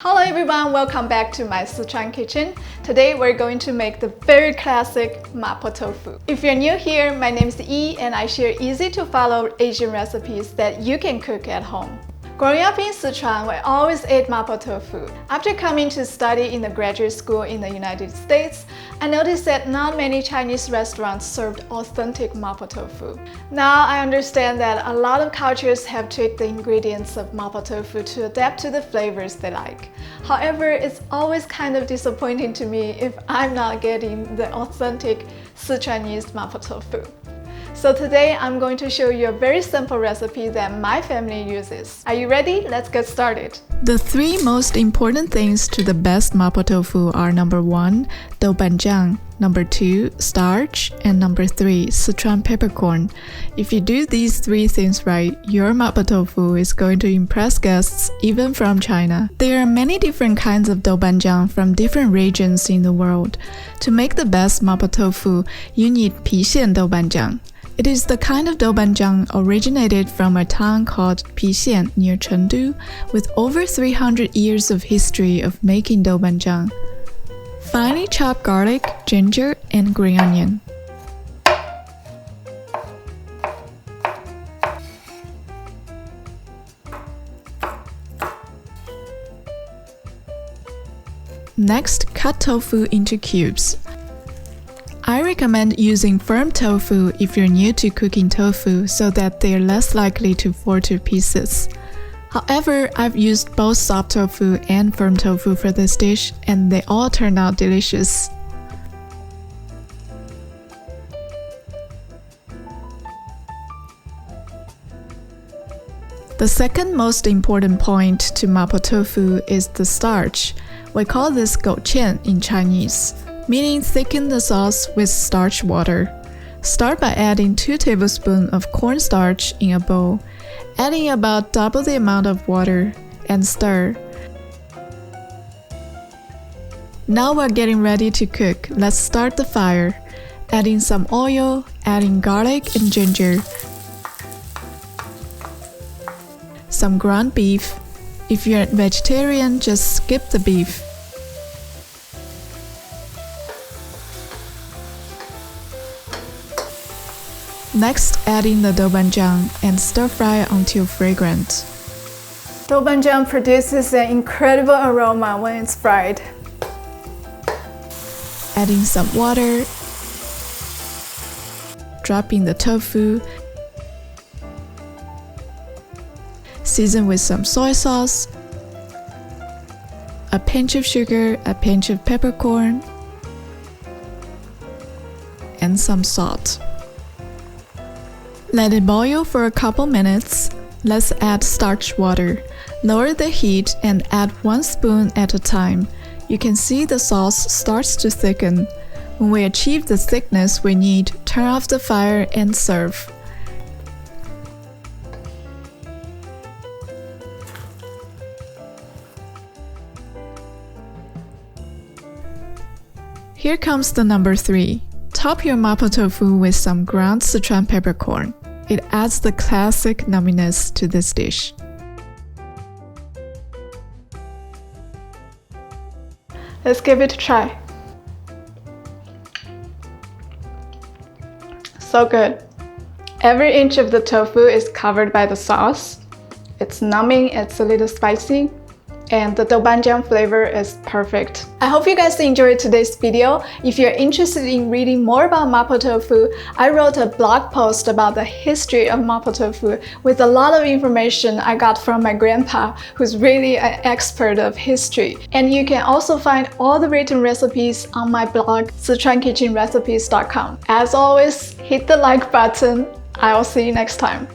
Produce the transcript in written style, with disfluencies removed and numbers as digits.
Hello everyone, welcome back to my Sichuan kitchen. Today we're going to make the very classic Mapo Tofu. If you're new here, my name is Yi and I share easy to follow Asian recipes that you can cook at home. Growing up in Sichuan, we always ate Mapo Tofu. After coming to study in the graduate school in the United States, I noticed that not many Chinese restaurants served authentic Mapo Tofu. Now I understand that a lot of cultures have tweaked the ingredients of Mapo Tofu to adapt to the flavors they like. However, it's always kind of disappointing to me if I'm not getting the authentic Sichuanese Mapo Tofu. So today I'm going to show you a very simple recipe that my family uses. Are you ready? Let's get started. The three most important things to the best Mapo Tofu are number 1, Doubanjiang, number 2, starch, and number 3, Sichuan Peppercorn. If you do these three things right, your Mapo Tofu is going to impress guests even from China. There are many different kinds of Doubanjiang from different regions in the world. To make the best Mapo Tofu, you need PiXian Doubanjiang. It is the kind of Doubanjiang originated from a town called PiXian near Chengdu, with over 300 years of history of making Doubanjiang. Finely chopped garlic, ginger, and green onion. Next, cut tofu into cubes. I recommend using firm tofu if you're new to cooking tofu so that they're less likely to fall to pieces. However, I've used both soft tofu and firm tofu for this dish and they all turned out delicious. The second most important point to Mapo Tofu is the starch. We call this goqian in Chinese, meaning thicken the sauce with starch water. Start by adding 2 tablespoons of cornstarch in a bowl, adding about double the amount of water, and stir. Now we're getting ready to cook. Let's start the fire. Adding some oil, adding garlic and ginger, some ground beef. If you're a vegetarian, just skip the beef. Next, add in the doubanjiang and stir fry until fragrant. Doubanjiang produces an incredible aroma when it's fried. Adding some water, drop in the tofu, season with some soy sauce, a pinch of sugar, a pinch of peppercorn, and some salt. Let it boil for a couple minutes. Let's add starch water. Lower the heat and add 1 spoon at a time. You can see the sauce starts to thicken. When we achieve the thickness we need, turn off the fire and serve. Here comes the number 3. Top your Mapo Tofu with some ground Sichuan peppercorn. It adds the classic numminess to this dish. Let's give it a try. So good. Every inch of the tofu is covered by the sauce. It's numbing, it's a little spicy, and the doubanjiang flavor is perfect. I hope you guys enjoyed today's video. If you're interested in reading more about Mapo Tofu, I wrote a blog post about the history of Mapo Tofu with a lot of information I got from my grandpa, who's really an expert of history. And you can also find all the written recipes on my blog, SichuanKitchenRecipes.com. As always, hit the like button. I'll see you next time.